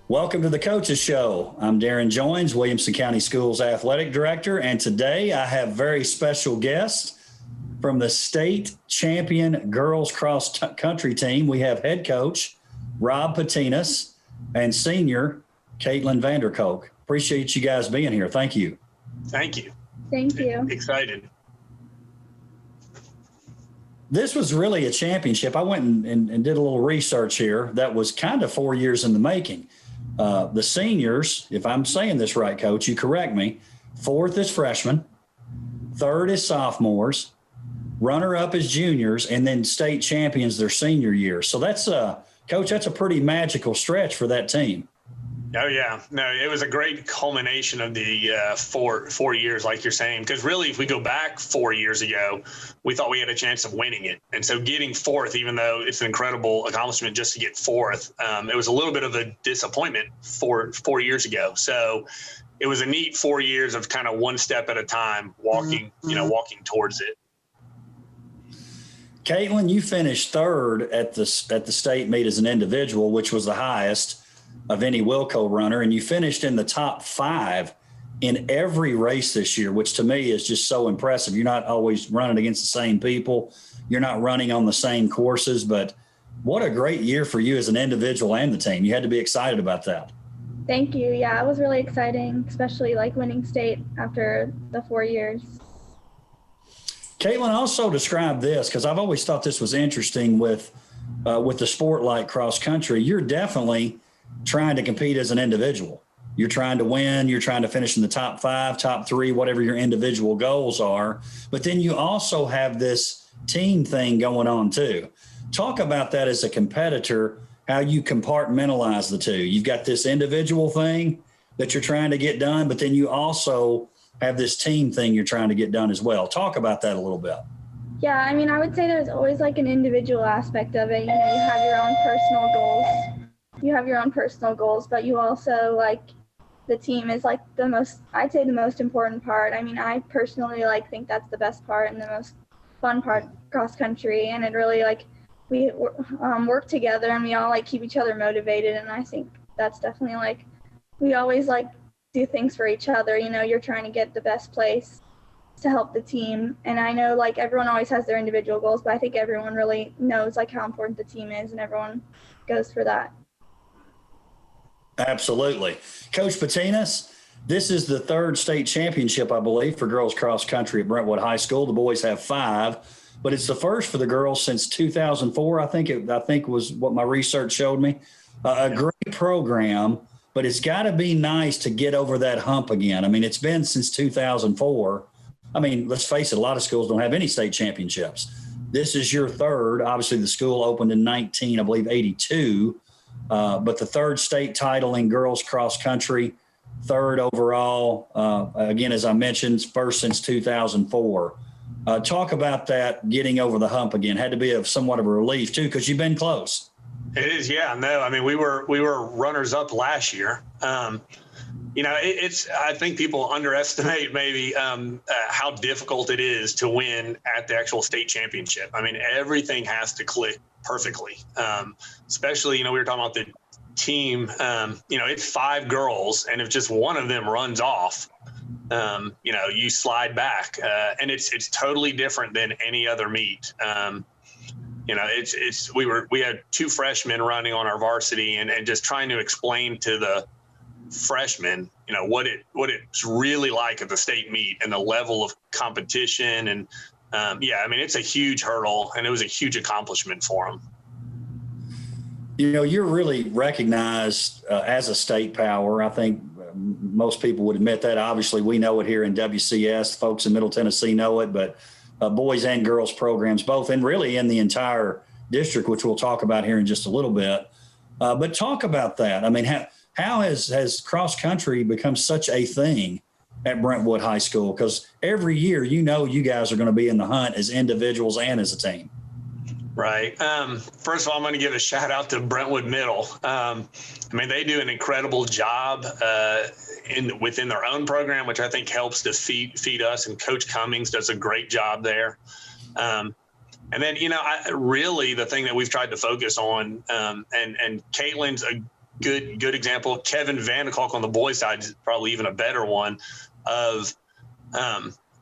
Welcome to the Coaches Show. I'm Darrin Joins, Williamson County Schools Athletic Director, and today I have very special guests from the state champion girls cross country team. We have head coach Rob Pautienus and senior Kaitlyn Vanderkolk. Appreciate you guys being here. Thank you. Thank you. Thank you. Excited. This was really a championship. I went and did a little research here. That was kind of 4 years in the making. The seniors, if I'm saying this right, Coach, you correct me, fourth is freshmen, third is sophomores, runner-up is juniors, and then state champions their senior year. So that's, Coach, that's a pretty magical stretch for that team. Oh, yeah. No, it was a great culmination of the 4 years, like you're saying, because really, if we go back 4 years ago, we thought we had a chance of winning it. And so getting fourth, even though it's an incredible accomplishment just to get fourth, it was a little bit of a disappointment 4 years ago. So it was a neat 4 years of kind of one step at a time, walking towards it. Kaitlyn, you finished third at the state meet as an individual, which was the highest of any Wilco runner, and you finished in the top 5 in every race this year, which to me is just so impressive. You're not always running against the same people. You're not running on the same courses, but what a great year for you as an individual and the team. You had to be excited about that. Thank you. Yeah, it was really exciting, especially like winning state after the 4 years. Kaitlyn, also describe this, because I've always thought this was interesting with the sport like cross country. You're definitely trying to compete as an individual. You're trying to win. You're trying to finish in the top 5, top 3, whatever your individual goals are. But then you also have this team thing going on too. Talk about that as a competitor, how you compartmentalize the two. You've got this individual thing that you're trying to get done, but then you also have this team thing you're trying to get done as well. Talk about that a little bit. Yeah, I mean, I would say there's always like an individual aspect of it. You know, you have your own personal goals. But you also, like, the team is like I'd say the most important part. I mean, I personally think that's the best part and the most fun part cross country. And it really we work together and we all keep each other motivated. And I think that's definitely we always do things for each other. You know, you're trying to get the best place to help the team. And I know everyone always has their individual goals, but I think everyone really knows how important the team is and everyone goes for that. Absolutely. Coach Pautienus, this is the 3rd state championship, I believe, for girls cross country at Brentwood High School. The boys have 5, but it's the first for the girls since 2004. I think was what my research showed me. A great program, but it's got to be nice to get over that hump again. I mean, it's been since 2004. I mean, let's face it, a lot of schools don't have any state championships. This is your 3rd. Obviously, the school opened in 82. But the 3rd state title in girls cross country, 3rd overall. Again, as I mentioned, first since 2004. Talk about that, getting over the hump again. Had to be somewhat of a relief too, because you've been close. It is, yeah. No, I mean, we were runners up last year. You know, I think people underestimate maybe how difficult it is to win at the actual state championship. I mean, everything has to click perfectly. Especially, we were talking about the team, it's 5 girls, and if just one of them runs off, you slide back, and it's totally different than any other meet. We had 2 freshmen running on our varsity and just trying to explain to the freshmen, what it's really like at the state meet and the level of competition. And I mean, it's a huge hurdle, and it was a huge accomplishment for them. You're really recognized as a state power. I think most people would admit that. Obviously, we know it here in WCS. Folks in Middle Tennessee know it, but boys and girls programs both, and really in the entire district, which we'll talk about here in just a little bit. But talk about that. I mean, how has cross country become such a thing at Brentwood High School? Because every year, you guys are going to be in the hunt as individuals and as a team. Right. First of all, I'm going to give a shout out to Brentwood Middle. I mean, they do an incredible job within their own program, which I think helps to feed us. And Coach Cummings does a great job there. And then, really the thing that we've tried to focus on, and Kaitlyn's good example. Kevin Vanderkolk on the boys side is probably even a better one of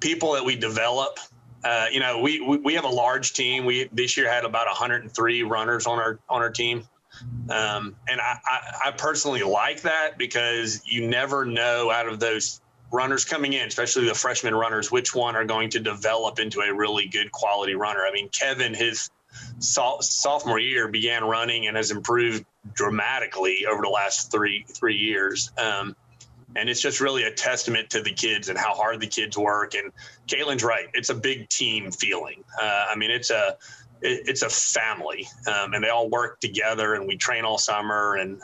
people that we develop. We have a large team. We this year had about 103 runners on our team. And I personally like that because you never know out of those runners coming in, especially the freshman runners, which one are going to develop into a really good quality runner. I mean, Kevin, his sophomore year began running and has improved dramatically over the last three years. And it's just really a testament to the kids and how hard the kids work. And Kaitlyn's right. It's a big team feeling. It's a family, and they all work together, and we train all summer. And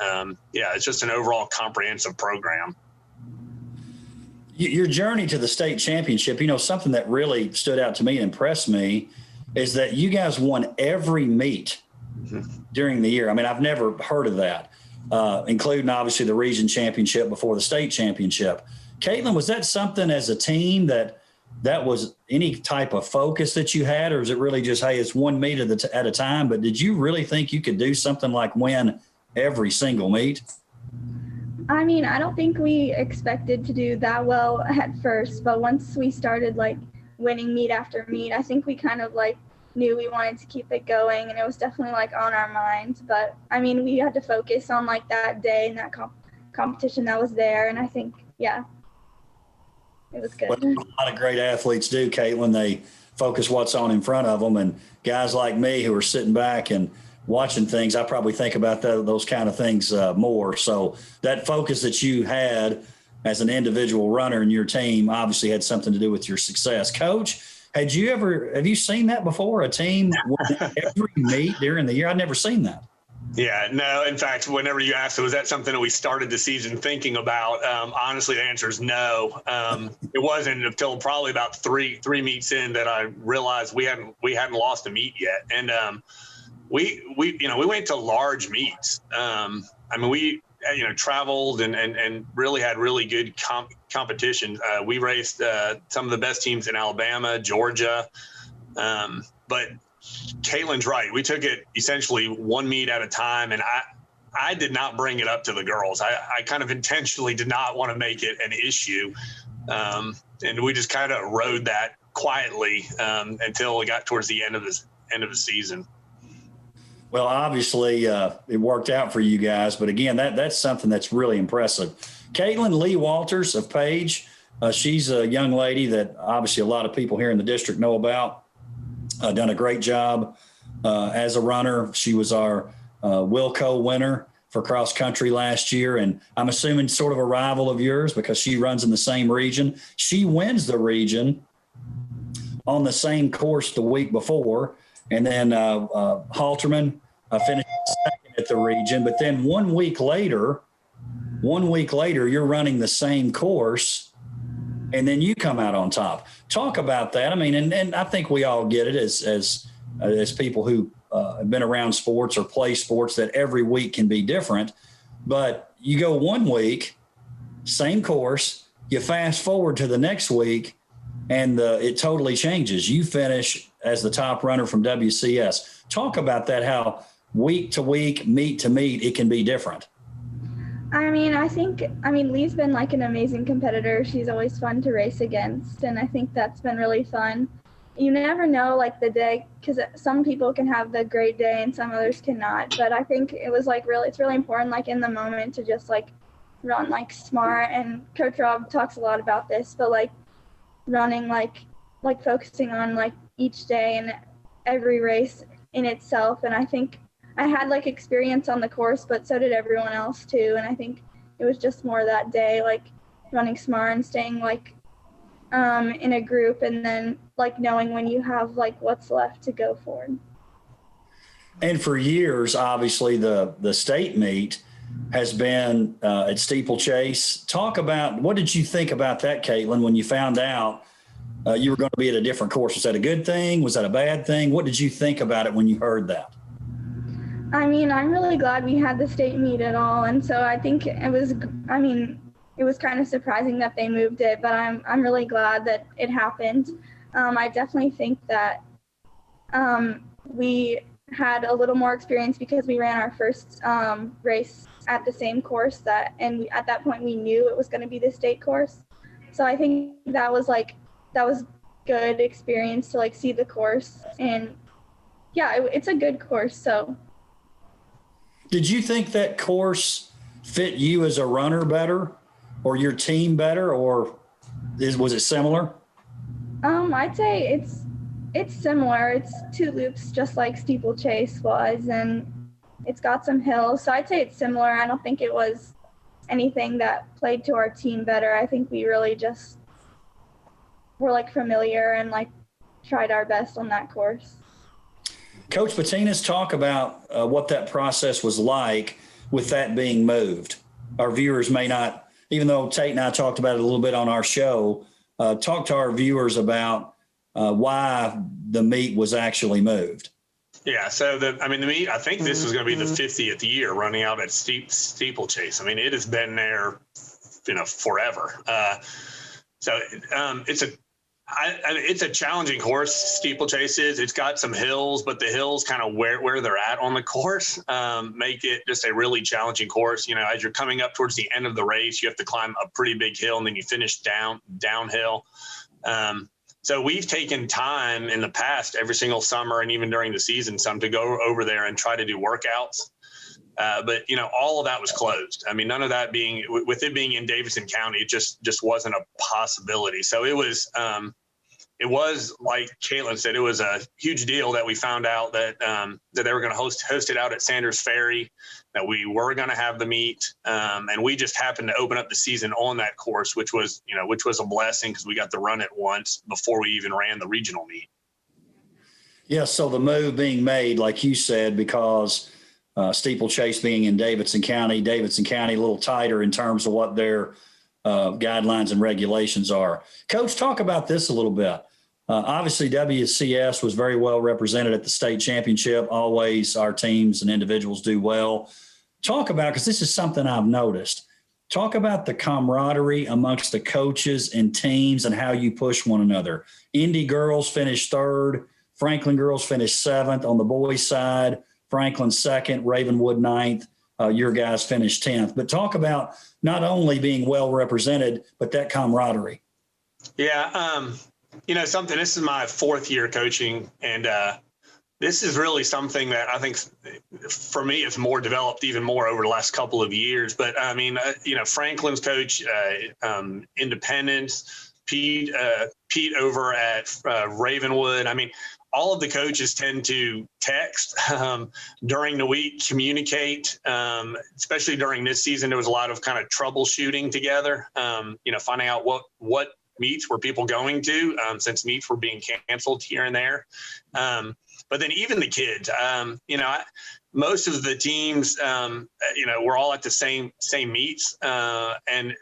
it's just an overall comprehensive program. Your journey to the state championship, something that really stood out to me and impressed me is that you guys won every meet during the year. I mean, I've never heard of that, including obviously the region championship before the state championship. Kaitlyn, was that something as a team that was any type of focus that you had, or is it really just, hey, it's one meet at a time? But did you really think you could do something like win every single meet? I mean, I don't think we expected to do that well at first, but once we started like winning meet after meet, I think we kind of like knew we wanted to keep it going, and it was definitely like on our minds. But I mean, we had to focus on like that day and that competition that was there, and I think, it was good. What a lot of great athletes do, Kaitlyn. They focus what's on in front of them, and guys like me who are sitting back and watching things, I probably think about those kind of things more. So that focus that you had as an individual runner in your team obviously had something to do with your success. Coach, have you seen that before? A team win every meet during the year? I've never seen that. Yeah, no. In fact, whenever you asked, was that something that we started the season thinking about? Honestly, the answer is no. It wasn't until probably about three meets in that I realized we hadn't lost a meet yet. And we went to large meets. We traveled and really had really good competition. We raced some of the best teams in Alabama, Georgia. But Kaitlyn's right. We took it essentially one meet at a time, and I did not bring it up to the girls. I kind of intentionally did not want to make it an issue, and we just kind of rode that quietly until it got towards the end of the season. Well, obviously, it worked out for you guys, but again, that's something that's really impressive. Kaitlyn Lee Walters of Page, she's a young lady that obviously a lot of people here in the district know about. Done a great job as a runner. She was our Wilco winner for cross country last year, and I'm assuming sort of a rival of yours because she runs in the same region. She wins the region on the same course the week before, and then Halterman finished second at the region. But then 1 week later, you're running the same course, and then you come out on top. Talk about that. I mean, and I think we all get it as people who have been around sports or play sports, that every week can be different. But you go 1 week, same course, you fast forward to the next week, and it totally changes. You finish as the top runner from WCS. Talk about that, how week to week, meet to meet, it can be different. Lee's been like an amazing competitor. She's always fun to race against, and I think that's been really fun. You never know like the day, because some people can have the great day and some others cannot, but I think it was like it's really important like in the moment to just like run like smart, and Coach Rob talks a lot about this, but like running like focusing on like each day and every race in itself. And I think I had like experience on the course, but so did everyone else too. And I think it was just more that day, like running smart and staying like in a group, and then like knowing when you have like what's left to go forward. And for years, obviously the state meet has been at Steeplechase. Talk about, what did you think about that, Kaitlyn, when you found out you were going to be at a different course? Was that a good thing? Was that a bad thing? What did you think about it when you heard that? I'm really glad we had the state meet at all. And so I think it was kind of surprising that they moved it, but I'm really glad that it happened. I definitely think that we had a little more experience because we ran our first race at the same course at that point we knew it was going to be the state course. So I think that was good experience to like see the course, and yeah, it's a good course. So Did you think that course fit you as a runner better or your team better, or was it similar? I'd say it's similar. It's 2 loops just like steeplechase was, and it's got some hills. So I'd say it's similar. I don't think it was anything that played to our team better. I think we really just were like familiar and like tried our best on that course. Coach Pautienus, talk about what that process was like with that being moved. Our viewers may not, even though Tate and I talked about it a little bit on our show, talk to our viewers about why the meet was actually moved. Yeah, so the meet, I think this was going to be the 50th year running out at steeplechase. I mean, it has been there, forever. It's a challenging course. Steeplechase is. It's got some hills, but the hills kind of where they're at on the course make it just a really challenging course. As you're coming up towards the end of the race, you have to climb a pretty big hill, and then you finish downhill. So we've taken time in the past, every single summer and even during the season, some to go over there and try to do workouts. But all of that was closed. I mean, none of that with it being in Davidson County, it just wasn't a possibility. So it was like Kaitlyn said, it was a huge deal that we found out that they were going to host it out at Sanders Ferry, that we were going to have the meet. And we just happened to open up the season on that course, which was a blessing because we got to run it once before we even ran the regional meet. Yeah. So the move being made, like you said, because steeplechase being in Davidson County, a little tighter in terms of what their guidelines and regulations are. Coach, talk about this a little bit. Obviously, WCS was very well represented at the state championship. Always our teams and individuals do well. Talk about, because this is something I've noticed, talk about the camaraderie amongst the coaches and teams and how you push one another. Indy girls finished 3rd. Franklin girls finished 7th on the boys' side. Franklin 2nd, Ravenwood 9th. Your guys finished 10th. But talk about not only being well represented, but that camaraderie. Yeah. This is my 4th year coaching, and this is really something that I think for me it's more developed even more over the last couple of years. But I mean, Franklin's coach, Independence, Pete over at Ravenwood. I mean, all of the coaches tend to text during the week, communicate, especially during this season. There was a lot of kind of troubleshooting together, finding out what meets were people going to, since meets were being canceled here and there. But then even the kids, most of the teams, we're all at the same meets. And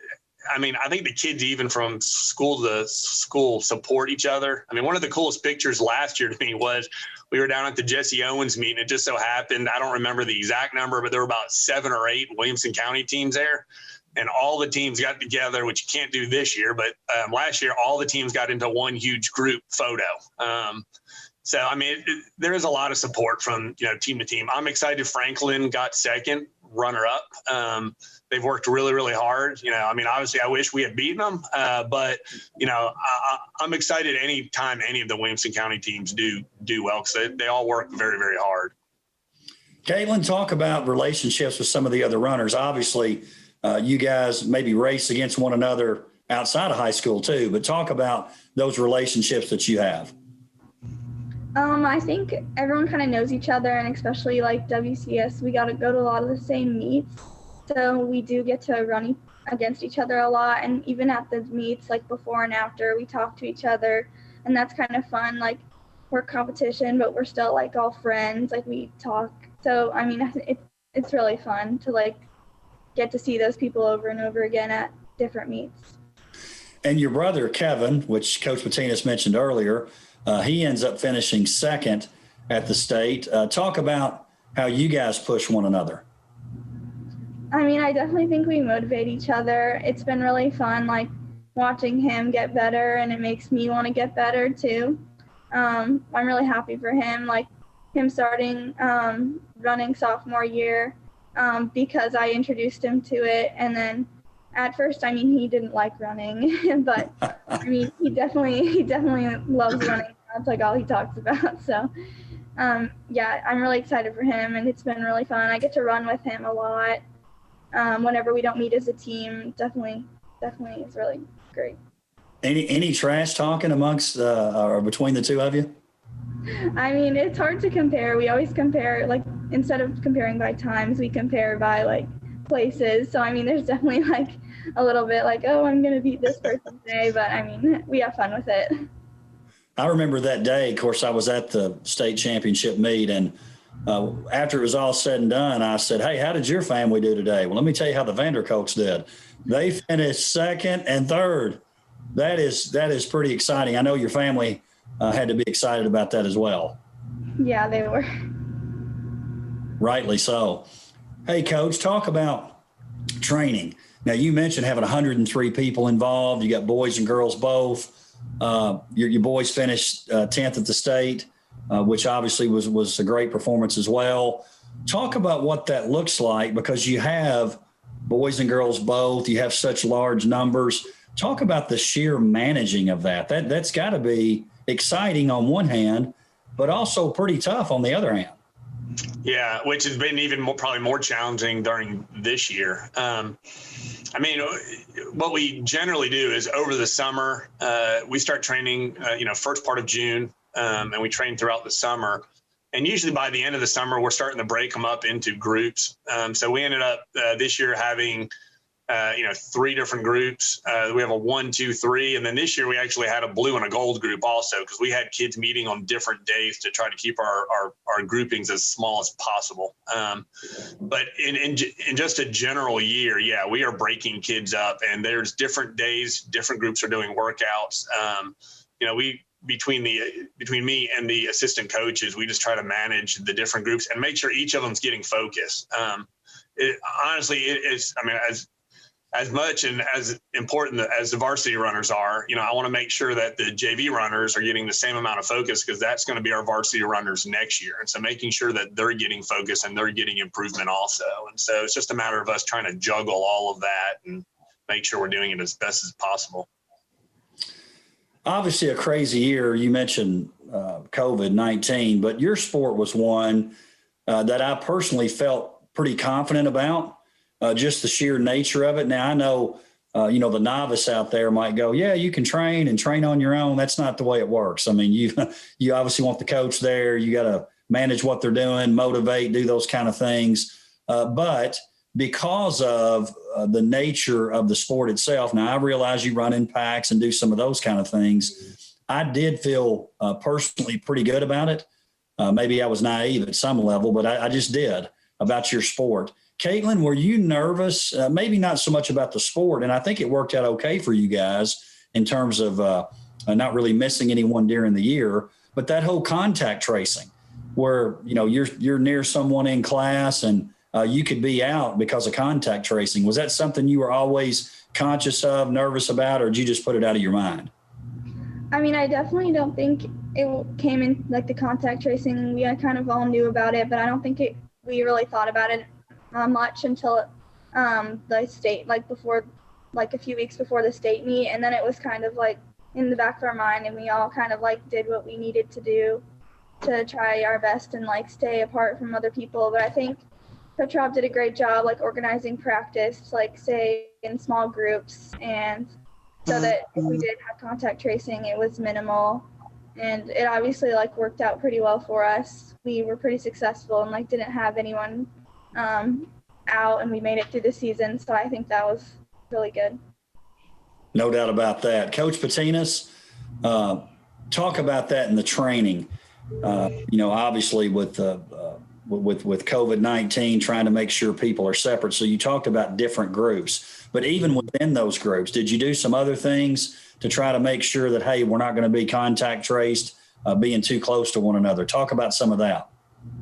I mean, I think the kids, even from school to school, support each other. I mean, one of the coolest pictures last year to me was we were down at the Jesse Owens meet, and it just so happened, I don't remember the exact number, but there were about 7 or 8 Williamson County teams there. And all the teams got together, which you can't do this year, but last year, all the teams got into one huge group photo. So, I mean, there is a lot of support from, team to team. I'm excited Franklin got 2nd, runner up. They've worked really, really hard. I mean, obviously I wish we had beaten them, but I'm excited anytime any of the Williamson County teams do well, because they all work very, very hard. Kaitlyn, talk about relationships with some of the other runners. Obviously, you guys maybe race against one another outside of high school too, but talk about those relationships that you have. I think everyone kind of knows each other, and especially like WCS, we got to go to a lot of the same meets. So we do get to run against each other a lot. And even at the meets, like before and after, we talk to each other, and that's kind of fun. Like, we're competition, but we're still like all friends. Like, we talk. So, I mean, it's really fun to like get to see those people over and over again at different meets. And your brother, Kevin, which Coach Pautienus mentioned earlier, he ends up finishing 2nd at the state. Talk about how you guys push one another. I mean, I definitely think we motivate each other. It's been really fun, like, watching him get better, and it makes me want to get better too. I'm really happy for him, like him starting running sophomore year. because I introduced him to it. And then at first, I mean, he didn't like running, but I mean, he definitely loves running. That's like all he talks about. So, yeah, I'm really excited for him, and it's been really fun. I get to run with him a lot. Whenever we don't meet as a team, definitely is really great. Any trash talking amongst or between the two of you? I mean, it's hard to compare. We always compare, like, instead of comparing by times, we compare by, like, places. So, I mean, there's definitely, like, a little bit like, oh, I'm going to beat this person today. But, I mean, we have fun with it. I remember that day. Of course, I was at the state championship meet, and after it was all said and done, I said, hey, how did your family do today? Well, let me tell you how the Vanderkolks did. They finished second and third. That is pretty exciting. I know your family had to be excited about that as well. Yeah, they were. Rightly so. Hey, Coach, talk about training. Now, you mentioned having 103 people involved. You got boys and girls both. Your boys finished 10th at the state, which obviously was a great performance as well. Talk about what that looks like, because you have boys and girls both. You have such large numbers. Talk about the sheer managing of that. That's got to be exciting on one hand, but also pretty tough on the other hand. Yeah, which has been even probably more challenging during this year. I mean, what we generally do is over the summer, we start training, first part of June, and we train throughout the summer. And usually by the end of the summer, we're starting to break them up into groups. So we ended up this year having 3 different groups. We have a 1, 2, 3. And then this year we actually had a blue and a gold group also, because we had kids meeting on different days to try to keep our groupings as small as possible. But in just a general year, yeah, we are breaking kids up, and there's different days, different groups are doing workouts. Between me and the assistant coaches, we just try to manage the different groups and make sure each of them's getting focused. Honestly, it's, I mean, as much and as important as the varsity runners are, I want to make sure that the JV runners are getting the same amount of focus, because that's going to be our varsity runners next year. And so making sure that they're getting focus and they're getting improvement also. And so it's just a matter of us trying to juggle all of that and make sure we're doing it as best as possible. Obviously a crazy year. You mentioned COVID-19, but your sport was one that I personally felt pretty confident about. Just the sheer nature of it. Now, I know, the novice out there might go, yeah, you can train on your own. That's not the way it works. I mean, you obviously want the coach there. You got to manage what they're doing, motivate, do those kind of things. But because of the nature of the sport itself, now I realize you run in packs and do some of those kind of things. I did feel personally pretty good about it. Maybe I was naive at some level, but I just did, about your sport. Kaitlyn, were you nervous? Maybe not so much about the sport, and I think it worked out okay for you guys in terms of not really missing anyone during the year, but that whole contact tracing where, you're near someone in class and you could be out because of contact tracing. Was that something you were always conscious of, nervous about, or did you just put it out of your mind? I mean, I definitely don't think it came in like the contact tracing. We kind of all knew about it, but I don't think we really thought about it much until the state, before a few weeks before the state meet. And then it was kind of like in the back of our mind, and we all kind of did what we needed to do to try our best and stay apart from other people. But I think Coach Rob did a great job organizing practice, say in small groups, and so that if we did have contact tracing, it was minimal. And it obviously worked out pretty well for us. We were pretty successful and didn't have anyone out, and we made it through the season. So I think that was really good. No doubt about that. Coach Pautienus, talk about that in the training. Obviously with COVID-19, trying to make sure people are separate. So you talked about different groups, but even within those groups, did you do some other things to try to make sure that, hey, we're not going to be contact traced, being too close to one another? Talk about some of that.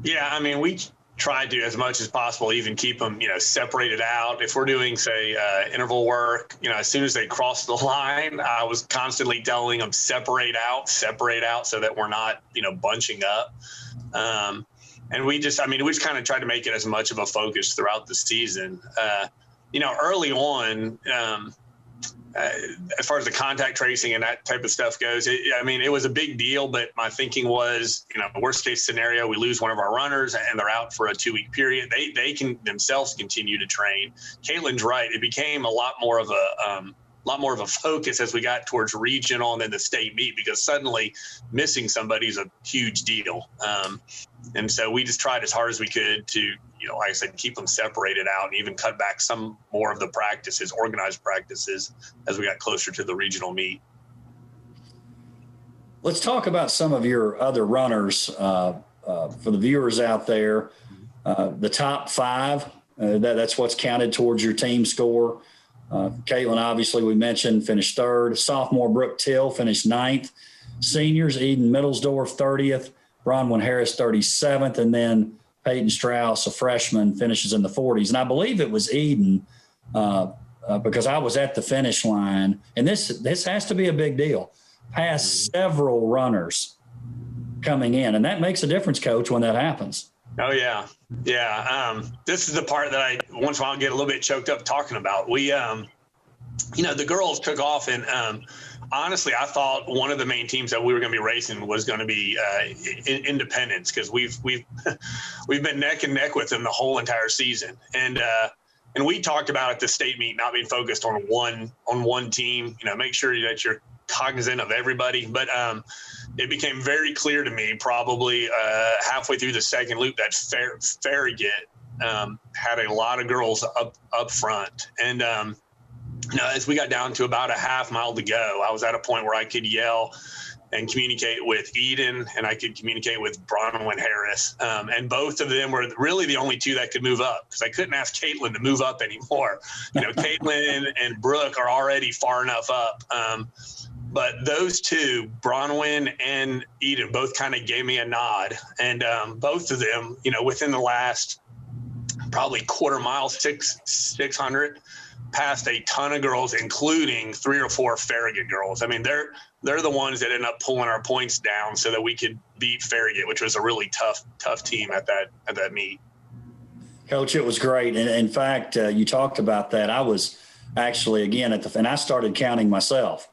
Yeah, I mean, we tried to, as much as possible, even keep them, separated out. If we're doing, say, interval work, as soon as they cross the line, I was constantly telling them separate out, so that we're not, bunching up. And we just kind of tried to make it as much of a focus throughout the season. Early on, as far as the contact tracing and that type of stuff goes, it was a big deal, but my thinking was, worst case scenario, we lose one of our runners and they're out for a 2-week period. They can themselves continue to train. Kaitlyn's right. It became a lot more of a focus as we got towards regional and then the state meet, because suddenly missing somebody is a huge deal. And so we just tried as hard as we could to, like I said, keep them separated out and even cut back some more of the practices, organized practices, as we got closer to the regional meet. Let's talk about some of your other runners for the viewers out there. The top 5, that's what's counted towards your team score. Kaitlyn, obviously, we mentioned, finished 3rd. Sophomore Brooke Till finished 9th. Seniors, Eden Middlesdorf 30th, Bronwyn Harris 37th, and then Peyton Strauss, a freshman, finishes in the 40s. And I believe it was Eden because I was at the finish line. And this has to be a big deal. Past several runners coming in. And that makes a difference, Coach, when that happens. Oh, yeah. Yeah. This is the part that I once in a while get a little bit choked up talking about. We, the girls took off, and honestly, I thought one of the main teams that we were going to be racing was going to be Independence, because we've been neck and neck with them the whole entire season. And we talked about at the state meet not being focused on one team, make sure that you're cognizant of everybody. But it became very clear to me probably halfway through the second loop that Farragut had a lot of girls up front. And as we got down to about a half mile to go, I was at a point where I could yell and communicate with Eden, and I could communicate with Bronwyn Harris. And both of them were really the only 2 that could move up, because I couldn't ask Kaitlyn to move up anymore. Kaitlyn and Brooke are already far enough up. But those 2, Bronwyn and Eden, both kind of gave me a nod. And both of them, within the last probably quarter mile, 600, passed a ton of girls, including 3 or 4 Farragut girls. They're the ones that ended up pulling our points down so that we could beat Farragut, which was a really tough team at that meet. Coach, it was great. And in fact, you talked about that. I was actually, again, and I started counting myself.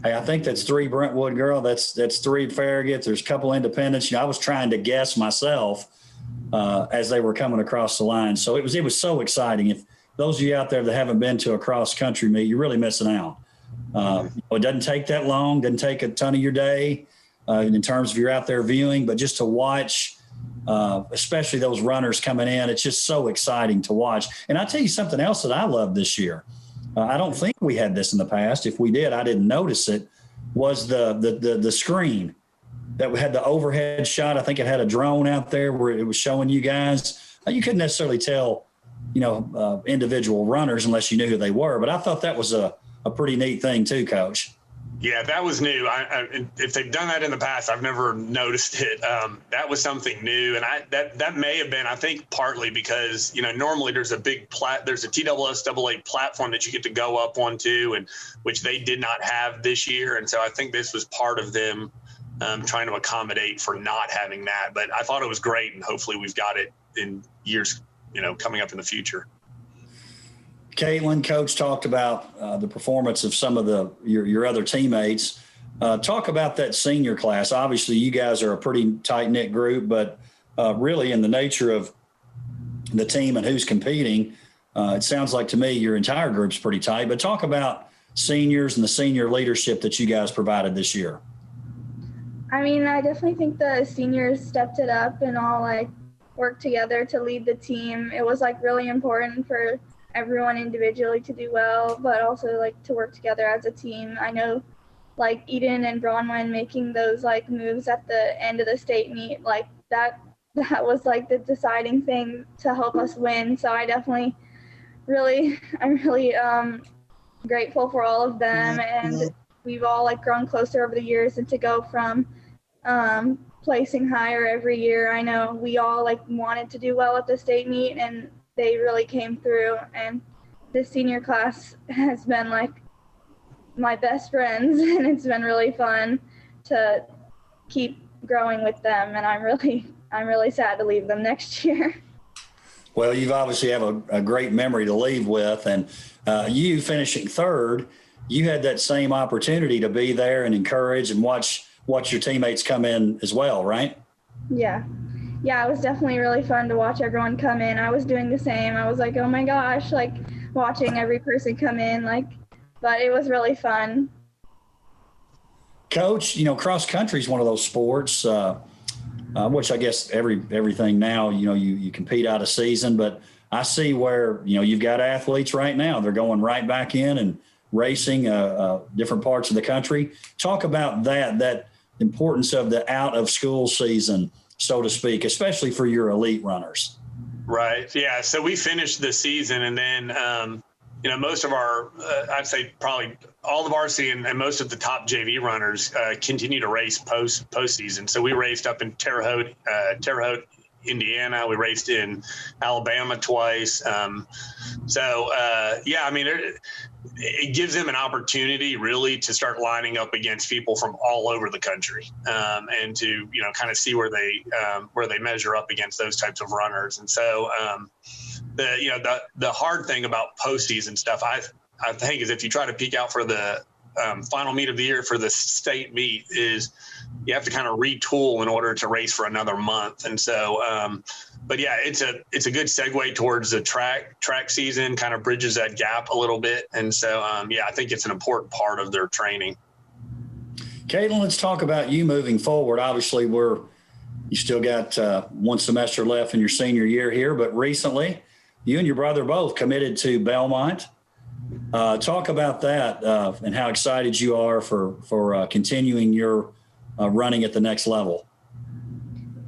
Hey, I think that's 3 Brentwood girl. That's 3 Farragut. There's a couple Independents. I was trying to guess myself as they were coming across the line. So it was so exciting. If those of you out there that haven't been to a cross country meet, you're really missing out. It doesn't take that long, doesn't take a ton of your day in terms of you're out there viewing, but just to watch, especially those runners coming in, it's just so exciting to watch. And I'll tell you something else that I love this year. I don't think we had this in the past. If we did, I didn't notice it, was the screen that we had, the overhead shot. I think it had a drone out there where it was showing you guys. You couldn't necessarily tell, individual runners unless you knew who they were. But I thought that was a pretty neat thing too, Coach. Yeah, that was new. If they've done that in the past, I've never noticed it. That was something new, and that may have been, I think, partly because normally there's a there's a TSSAA platform that you get to go up onto, and which they did not have this year, and so I think this was part of them trying to accommodate for not having that. But I thought it was great, and hopefully we've got it in years coming up in the future. Kaitlyn, Coach talked about the performance of some of your other teammates. Talk about that senior class. Obviously, you guys are a pretty tight-knit group, but really in the nature of the team and who's competing, it sounds like to me your entire group's pretty tight. But talk about seniors and the senior leadership that you guys provided this year. I definitely think the seniors stepped it up and all worked together to lead the team. It was really important for everyone individually to do well, but also to work together as a team. I know Eden and Bronwyn making those moves at the end of the state meet, that was the deciding thing to help us win. So I'm really grateful for all of them, and we've all grown closer over the years. And to go from placing higher every year, I know we all wanted to do well at the state meet, and they really came through. And this senior class has been my best friends, and it's been really fun to keep growing with them. And I'm really I'm really sad to leave them next year. Well, you've obviously have a great memory to leave with, and you finishing third, you had that same opportunity to be there and encourage and watch your teammates come in as well, right? Yeah. Yeah, it was definitely really fun to watch everyone come in. I was doing the same. I was like, oh my gosh, like watching every person come in, but it was really fun. Coach, cross country is one of those sports, which I guess everything now, you compete out of season, but I see where, you've got athletes right now. They're going right back in and racing different parts of the country. Talk about that importance of the out of school season, so to speak, especially for your elite runners. Right. Yeah. So we finished the season, and then, most of our, I'd say probably all the varsity and most of the top JV runners continue to race postseason. So we raced up in Terre Haute, Indiana. We raced in Alabama twice. It gives them an opportunity really to start lining up against people from all over the country, and to, kind of see where they measure up against those types of runners. And so, the hard thing about postseason stuff, I think, is if you try to peek out for the final meet of the year for the state meet, is you have to kind of retool in order to race for another month. And so, but yeah, it's a good segue towards the track season, kind of bridges that gap a little bit. And so, I think it's an important part of their training. Kaitlyn, let's talk about you moving forward. Obviously, you still got one semester left in your senior year here, but recently you and your brother both committed to Belmont. Talk about that and how excited you are for continuing your running at the next level.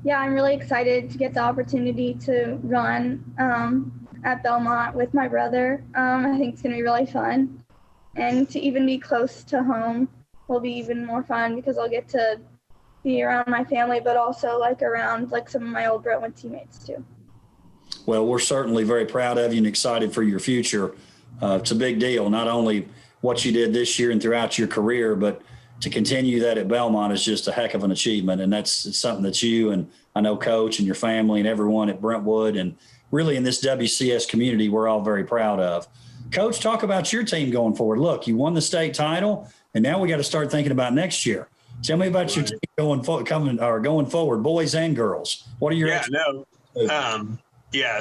Yeah, I'm really excited to get the opportunity to run at Belmont with my brother. I think it's going to be really fun. And to even be close to home will be even more fun because I'll get to be around my family, but also around some of my old Brentwood teammates too. Well, we're certainly very proud of you and excited for your future. It's a big deal, not only what you did this year and throughout your career, but to continue that at Belmont is just a heck of an achievement. And it's something that you and I know Coach and your family and everyone at Brentwood and really in this WCS community, we're all very proud of. Coach, talk about your team going forward. Look, you won the state title, and now we got to start thinking about next year. Tell me about your team going forward, boys and girls. What are your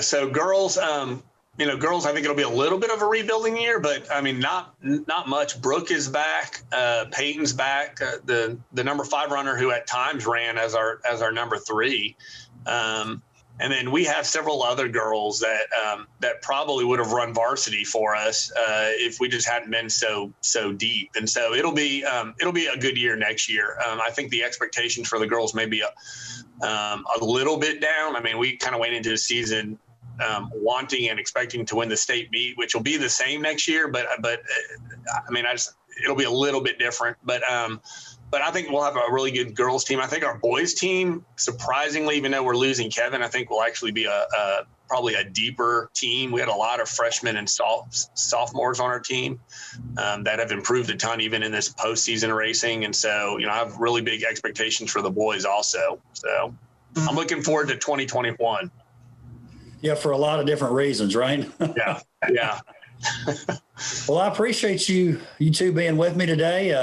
So girls, girls, I think it'll be a little bit of a rebuilding year, but I mean, not much. Brooke is back. Peyton's back. The number 5 runner who at times ran as our number 3. And then we have several other girls that probably would have run varsity for us if we just hadn't been so deep. And so it'll be a good year next year. I think the expectations for the girls may be a little bit down. I mean, we kind of went into the season wanting and expecting to win the state meet, which will be the same next year. But I mean, it'll be a little bit different. But I think we'll have a really good girls team. I think our boys team, surprisingly, even though we're losing Kevin, I think will actually be probably a deeper team. We had a lot of freshmen and sophomores on our team that have improved a ton, even in this postseason racing. And so, I have really big expectations for the boys also. So I'm looking forward to 2021. Yeah, for a lot of different reasons, right? Yeah. Well, I appreciate you two being with me today,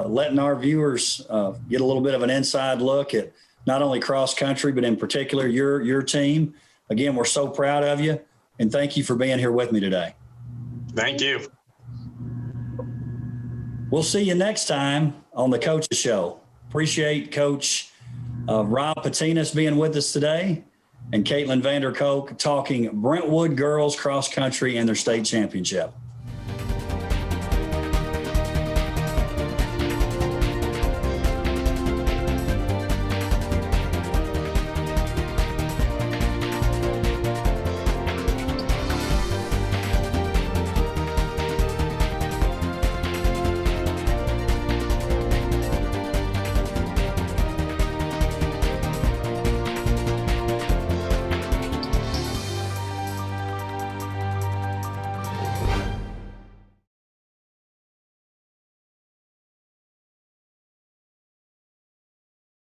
letting our viewers get a little bit of an inside look at not only cross country, but in particular your team. Again, we're so proud of you, and thank you for being here with me today. Thank you. We'll see you next time on the Coach's Show. Appreciate Coach Rob Pautienus being with us today, and Kaitlyn Vanderkolk talking Brentwood girls cross country and their state championship.